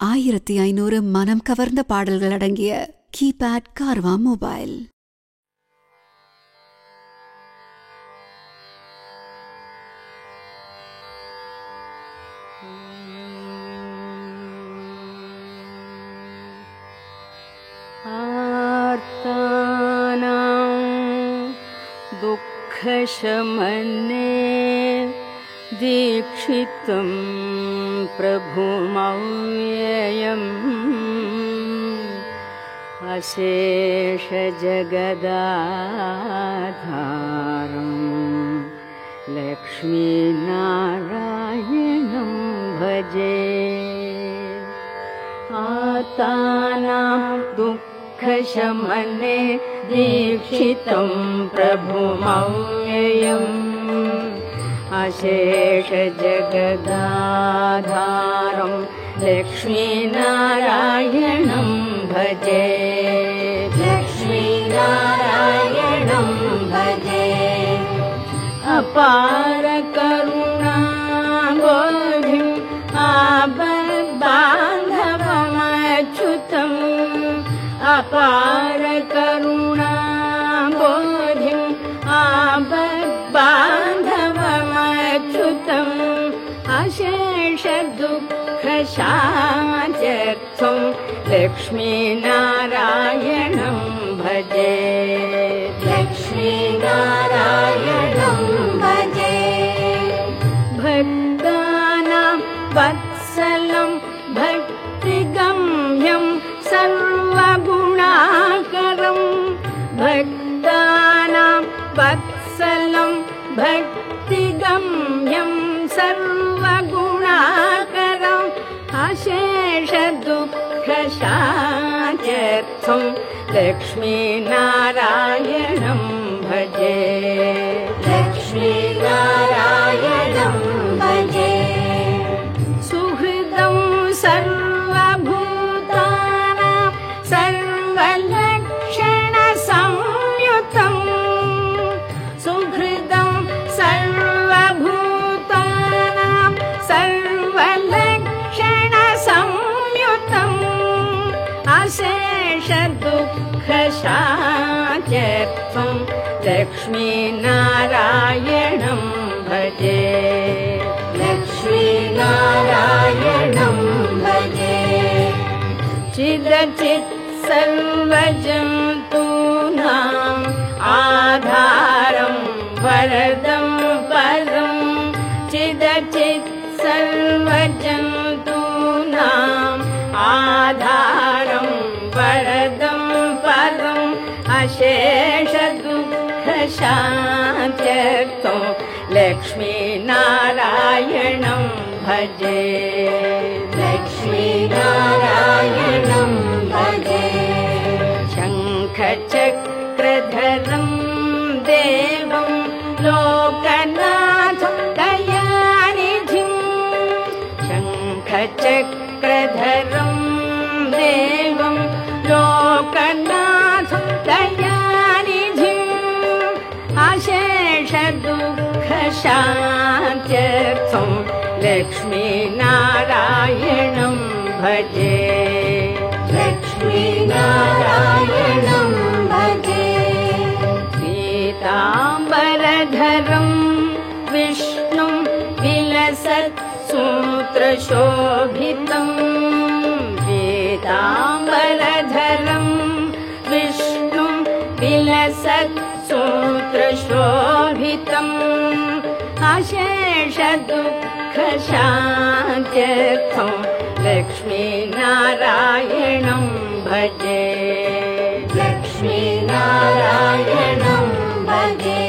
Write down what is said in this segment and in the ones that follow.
1500 மனம் கவர்ந்த பாடல்கள் அடங்கிய கீபேட் கார்வா மொபைல். दुःखशमने दीक्षितं प्रभुमव्ययम् अशेषजगदाधारं लक्ष्मीनारायणं भजे. आतानां दुःखशमने दीक्षितं प्रभुमव्ययम् अशेषजगदाधारं लक्ष्मीनारायणं भजे. लक्ष्मीनारायणं भजे. अपारकरुणाबोधिम् आपद्बान्धवमच्युतम् अपारकरुणाबोधिम् आपद्बान्धवमच्युतम् अशेषदुःखशान्त्यर्थं लक्ष्मीनारायणं भजे. लक्ष्मीनारायणं भजे. भक्तानां वत्सलं भक्तिगम्यं सर्वगुणाकरं भक्तानां वत्सलं भक्तिगम्यं सर्वगुणाकरम् अशेषदुःखशान्त्यर्थं लक्ष्मीनारायणं भजे. लक्ष्मीनारायणं भजे. सुहृदं सर्वभूतानां सर्वलक्षणसंयुतं सुहृदं सर्वभूतानां सर्वलक्षणसंयुतम् अशेषदुःखशान्त्यर्थं लक्ष्मीनारायणं भजे. लक्ष्मीनारायणं भजे. चिदचित् सर्वजन्तूनाम् आधारं वरदं पदं चिदचित् सर्वजन्तूनाम् आधारं वरदं पदम् अशेषदुःखशान्त्यर्थं लक्ष्मीनारायणं भजे. लक्ष्मीनारायणं भजे. शङ्खचक्रधरं देवं लोकनाथं दयानिधिं शङ्खचक्रधरं देवं लोकनाथं दयानिधिं अशेषदुःखशान्त्यर्थं लक्ष्मीनारायणं भजे. लक्ष्मीनारायणं भजे. पीताम्बरधरं विष्णुं विलसत्सूत्रशोभितं पीताम्बरधरं विष्णुं विलसत्सूत्रशोभितम् अशेषदुःखशान्त्यर्थं लक्ष्मीनारायणं भजे. लक्ष्मीनारायणं भजे.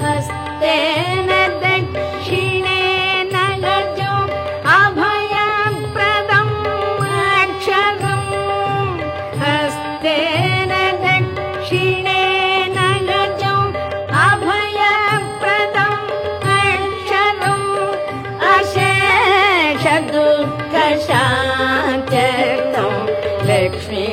हस्तेन दक्षिणेन गजो अभयप्रदम् अक्षरम् हस्तेन दक्षिणेन गजो अभयप्रदम् अक्षरम् अशेषदुःखशान्त्यर्थं लक्ष्मी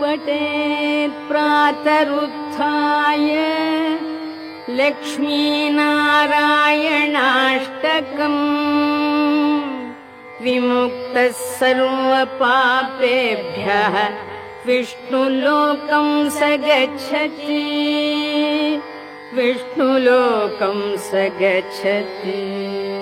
पठेत् प्रातरुत्थाय लक्ष्मीनारायणाष्टकम् विमुक्तः सर्वपापेभ्यः विष्णुलोकं स गच्छति विष्णुलोकं स गच्छति।